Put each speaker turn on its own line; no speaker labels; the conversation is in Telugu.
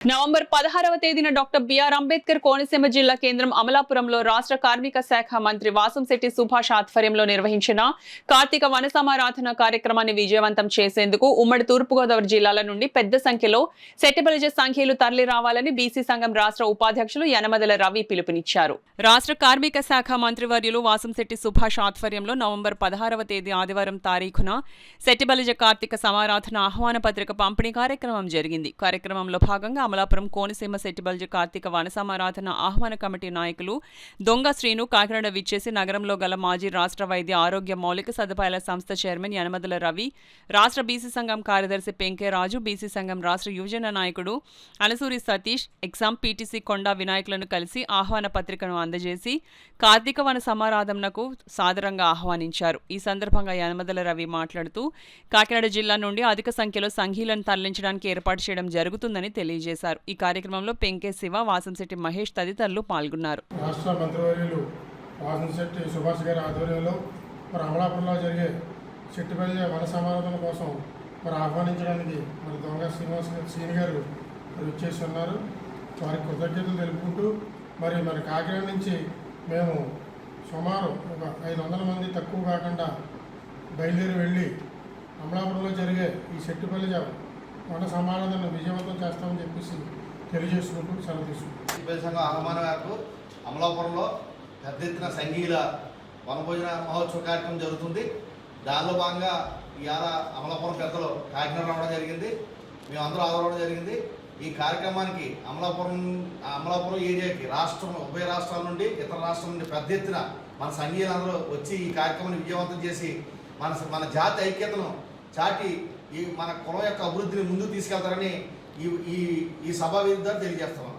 నవంబర్ 16వ తేదీన డాక్టర్ బిఆర్ అంబేద్కర్ కోనసీమ జిల్లా కేంద్రం అమలాపురంలో రాష్ట్ర కార్మిక శాఖ మంత్రి వాసంశెట్టి సుభాష్ ఆధ్వర్యంలో నిర్వహించిన కార్తీక వన సమారాధన కార్యక్రమాన్ని విజయవంతం చేసేందుకు ఉమ్మడి తూర్పుగోదావరి జిల్లాల నుండి పెద్ద సంఖ్యలో సెట్టిబలిజ సంఖ్యలు తరలి రావాలని బీసీ సంఘం రాష్ట్ర ఉపాధ్యక్షులు యనమదల రవి పిలుపునిచ్చారు. రాష్ట్ర కార్మిక శాఖ మంత్రివర్యులు వాసంశెట్టి సుభాష్ ఆధ్వర్యంలో నవంబర్ 16వ తేదీ ఆదివారం తారీఖున సెట్టిబలిజ కార్తీక సమారాధన ఆహ్వాన పత్రిక పంపిణీ కార్యక్రమం జరిగింది. కార్యక్రమంలో భాగంగా అమలాపురం కోనసీమ సెట్టిబలిజ కార్తీక వన సమారాధన ఆహ్వాన కమిటీ నాయకులు దొంగ శ్రీను కాకినాడ విచ్చేసి నగరంలో గల మాజీ రాష్ట్ర వైద్య ఆరోగ్య మౌలిక సదుపాయాల సంస్థ చైర్మన్ యనమదల రవి, రాష్ట్ర బీసీ సంఘం కార్యదర్శి పెంకే రాజు, బీసీ సంఘం రాష్ట్ర యువజన నాయకుడు అనసూరి సతీష్, ఎగ్జామ్ పీటీసీ కొండా వినాయకులను కలిసి ఆహ్వాన పత్రికను అందజేసి కార్తీక వన సమారాధనకు సాదరంగా ఆహ్వానించారు. ఈ సందర్భంగా యనమదల రవి మాట్లాడుతూ కాకినాడ జిల్లా నుండి అధిక సంఖ్యలో సంఘీలను తరలించడానికి ఏర్పాటు చేయడం జరుగుతుందని తెలియజేశారు. ఈ కార్యక్రమంలో పెంకే శివ, వాసంశెట్టి మహేష్ తదితరులు పాల్గొన్నారు.
రాష్ట్ర మంత్రివర్యులు వాసంశెట్టి సుభాష్ గారి ఆధ్వర్యంలో అమలాపురంలో జరిగే సెట్టిబలిజ వన సమారాధన కోసం ఆహ్వానించడానికి దొంగ శ్రీని గారు వచ్చేసి ఉన్నారు. వారికి కృతజ్ఞతలు తెలుపుకుంటూ మరి కాకినాడ నుంచి మేము సుమారు ఒక 500 మంది తక్కువ కాకుండా బయలుదేరి వెళ్ళి అమలాపురంలో జరిగే ఈ సెట్టిబలిజ వన సమారాధన విజయవంతం చేస్తామని చెప్పేసి తెలియజేసుకుంటూ సెలవు తీసుకుంటాం.
సంఘం ఆహ్వాన మేరకు అమలాపురంలో పెద్ద ఎత్తున సంఘీల వనభోజన మహోత్సవ కార్యక్రమం జరుగుతుంది. దానిలో భాగంగా ఇవాళ అమలాపురం పెద్దలు కాకినాడ రావడం జరిగింది, మేమందరూ ఆదరవడం జరిగింది. ఈ కార్యక్రమానికి అమలాపురం ఏరియాకి ఉభయ రాష్ట్రాల నుండి ఇతర రాష్ట్రాల నుండి పెద్ద ఎత్తున మన సంఘీయులందరూ వచ్చి ఈ కార్యక్రమాన్ని విజయవంతం చేసి మన జాతి ఐక్యతను చాటి మన కులం యొక్క అభివృద్ధిని ముందుకు తీసుకెళ్తారని ఈ సభా వేదిక ద్వారా తెలియజేస్తున్నాం.